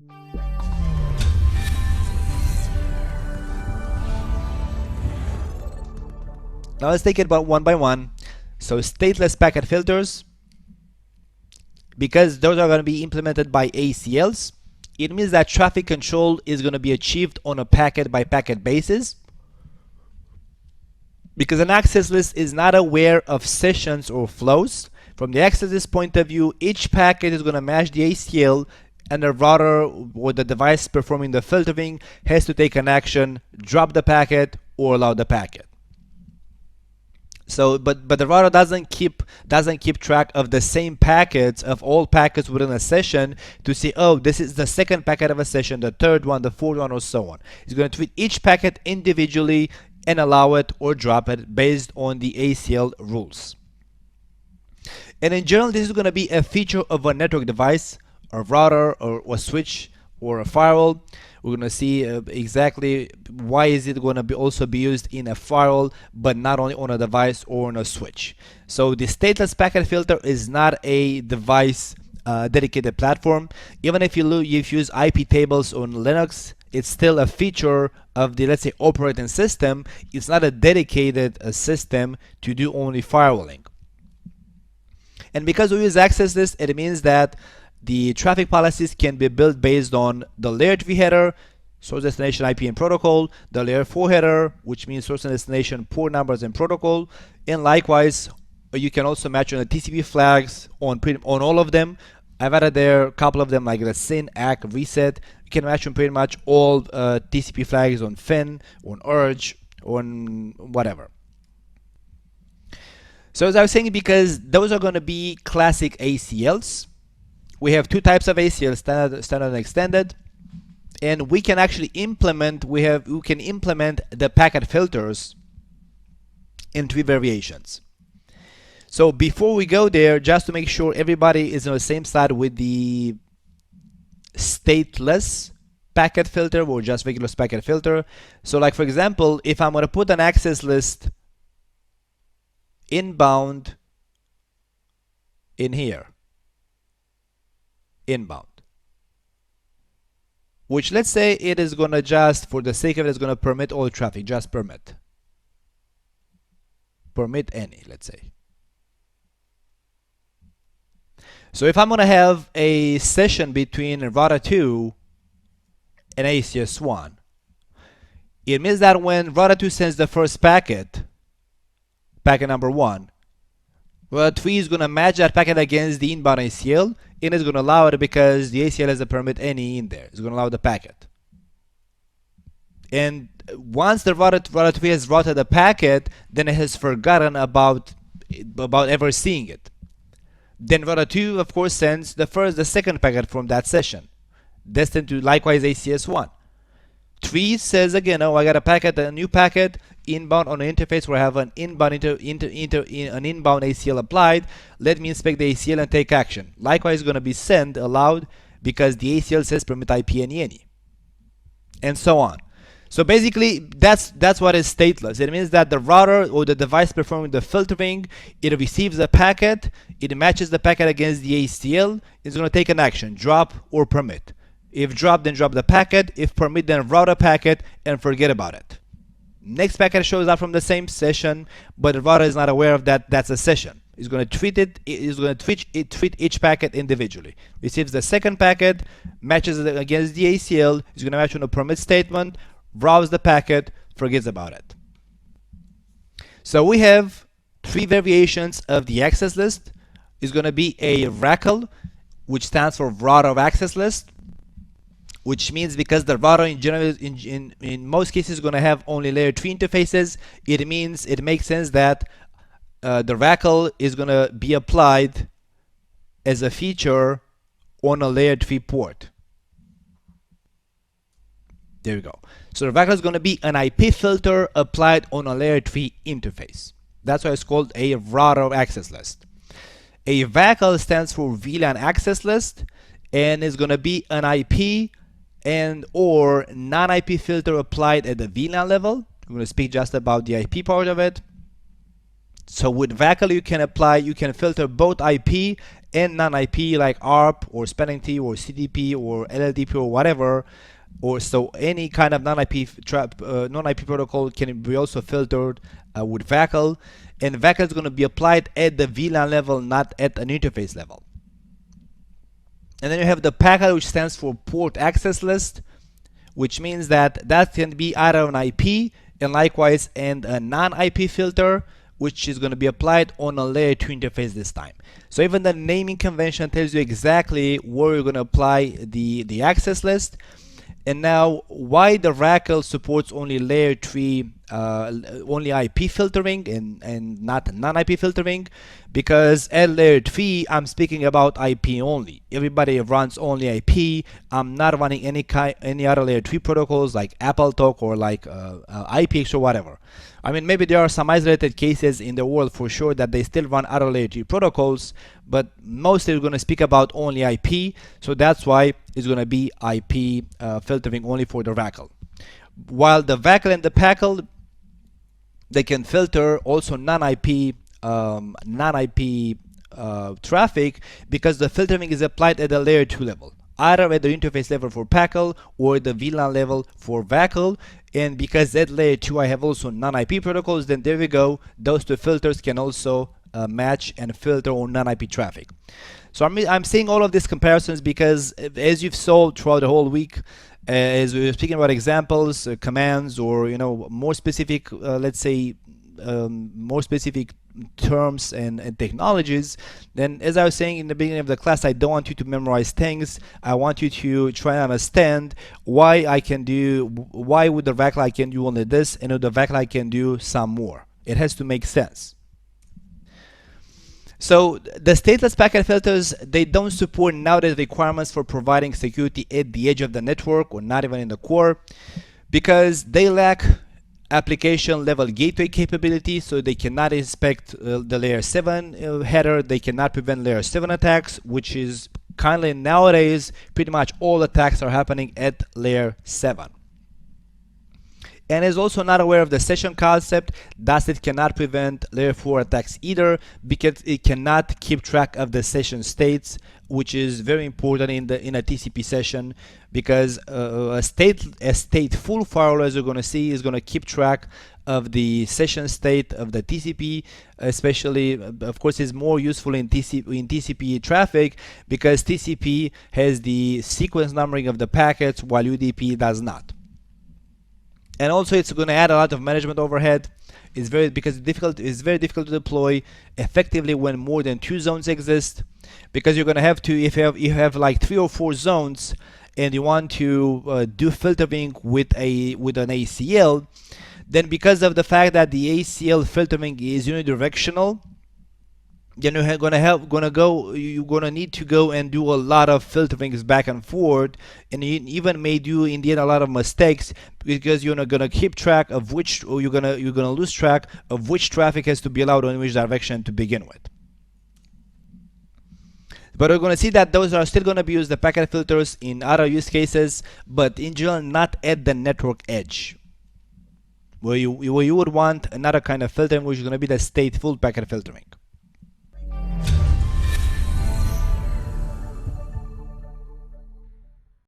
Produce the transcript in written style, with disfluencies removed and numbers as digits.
Now let's take it about one by one. So stateless packet filters, because those are going to be implemented by ACLs, it means that traffic control is going to be achieved on a packet by packet basis, because an access list is not aware of sessions or flows. From the access list point of view, each packet is going to match the ACL, and the router or the device performing the filtering has to take an action, drop the packet or allow the packet. So, but the router doesn't keep track of the same packets of all packets within a session to see, oh, this is the second packet of a session, the third one, the fourth one, or so on. It's going to treat each packet individually and allow it or drop it based on the ACL rules. And in general, this is going to be a feature of a network device, a router, or a switch, or a firewall. We're going to see exactly why is it going to be also be used in a firewall, but not only on a device or on a switch. So the stateless packet filter is not a device dedicated platform. Even if you use IP tables on Linux, it's still a feature of the, let's say, operating system. It's not a dedicated system to do only firewalling. And because we use access list, it means that the traffic policies can be built based on the layer 3 header, source destination IP and protocol, the layer 4 header, which means source and destination port numbers and protocol, and likewise you can also match on the TCP flags on all of them. I've added there a couple of them like the SYN, ACK, reset. You can match on pretty much all TCP flags on FIN, on URGE, on whatever. So as I was saying, because those are going to be classic ACLs, we have two types of ACL, standard and extended, and we can actually implement the packet filters in 3 variations. So before we go there, just to make sure everybody is on the same side with the stateless packet filter or just regular packet filter. So like for example, if I'm going to put an access list inbound in here, inbound, which let's say it is going to just, for the sake of it, is going to permit all traffic, just permit any, let's say. So if I'm going to have a session between router 2 and ACS 1, it means that when router 2 sends the first packet number 1, router 3 is going to match that packet against the inbound ACL, and it's going to allow it because the ACL has a permit any in there. It's going to allow the packet. And once the router 3 has routed the packet, then it has forgotten about ever seeing it. Then router 2, of course, sends the second packet from that session, destined to likewise ACS 1. 3 says again, oh, I got a new packet inbound on an interface where I have an inbound an inbound ACL applied. Let me inspect the ACL and take action. Likewise, it's going to be sent allowed because the ACL says permit IP any, and so on. So basically, that's what is stateless. It means that the router or the device performing the filtering, it receives a packet, it matches the packet against the ACL, it's going to take an action, drop or permit. If drop, then drop the packet. If permit, then route a packet and forget about it. Next packet shows up from the same session, but the router is not aware of that. That's a session. It's going to treat it. It's going to treat each packet individually. Receives the second packet, matches it against the ACL. It's going to match on a permit statement, routes the packet, forgets about it. So we have 3 variations of the access list. It's going to be a RACL, which stands for router of access list, which means because the router in general, in most cases, is going to have only layer 3 interfaces, it means it makes sense that the RACL is going to be applied as a feature on a layer 3 port. There we go. So the RACL is going to be an IP filter applied on a layer 3 interface. That's why it's called a router of access list. A VACL stands for VLAN access list, and is going to be an IP and or non-IP filter applied at the VLAN level. I'm going to speak just about the IP part of it. So with VACL, you can filter both IP and non-IP like ARP or SpanIT or CDP or LLDP or whatever, or so any kind of non-IP protocol can be also filtered with VACL, and VACL is going to be applied at the VLAN level, not at an interface level. And then you have the packet, which stands for port access list, which means that can be either an IP and likewise and a non-IP filter, which is going to be applied on a layer 2 interface this time. So even the naming convention tells you exactly where you're going to apply the access list. And now, why the VACL supports only layer 3, only IP filtering and not non-IP filtering? Because at layer 3, I'm speaking about IP only. Everybody runs only IP. I'm not running any other layer 3 protocols like AppleTalk or like IPX or whatever. I mean, maybe there are some isolated cases in the world for sure that they still run other layer 3 protocols, but mostly we're going to speak about only IP, so that's why it's going to be IP filtering only for the VACL. While the VACL and the PACL, they can filter also non-IP traffic, because the filtering is applied at the layer 2 level, either at the interface level for PACL or the VLAN level for VACL. And because at layer 2 I have also non-IP protocols, then there we go, those two filters can also match and filter on non-IP traffic. So I'm saying all of these comparisons because, as you've saw throughout the whole week, as we were speaking about examples, commands, or more specific, let's say more specific terms and technologies, then as I was saying in the beginning of the class, I don't want you to memorize things. I want you to try and understand why with the VACL I can do only this, and with the VACL I can do some more. It has to make sense. So the stateless packet filters, they don't support nowadays requirements for providing security at the edge of the network, or not even in the core, because they lack application level gateway capability. So they cannot inspect the layer 7 header, they cannot prevent layer 7 attacks, which is kindly nowadays pretty much all attacks are happening at layer 7. And is also not aware of the session concept, thus it cannot prevent layer 4 attacks either, because it cannot keep track of the session states, which is very important in a TCP session, because a stateful firewall, as you're going to see, is going to keep track of the session state of the TCP, especially, of course, is more useful in TCP traffic, because TCP has the sequence numbering of the packets while UDP does not. And also it's going to add a lot of management overhead. It's very difficult to deploy effectively when more than 2 zones exist, because you're going to have to, if you have like 3 or 4 zones and you want to do filtering with an ACL, then because of the fact that the ACL filtering is unidirectional, then you're gonna need to go and do a lot of filterings back and forth, and you even may do in the end a lot of mistakes, because you're not gonna keep track of which, or you're gonna lose track of which traffic has to be allowed in which direction to begin with. But we're going to see that those are still going to be used, the packet filters, in other use cases, but in general not at the network edge, where you would want another kind of filtering, which is going to be the stateful packet filtering.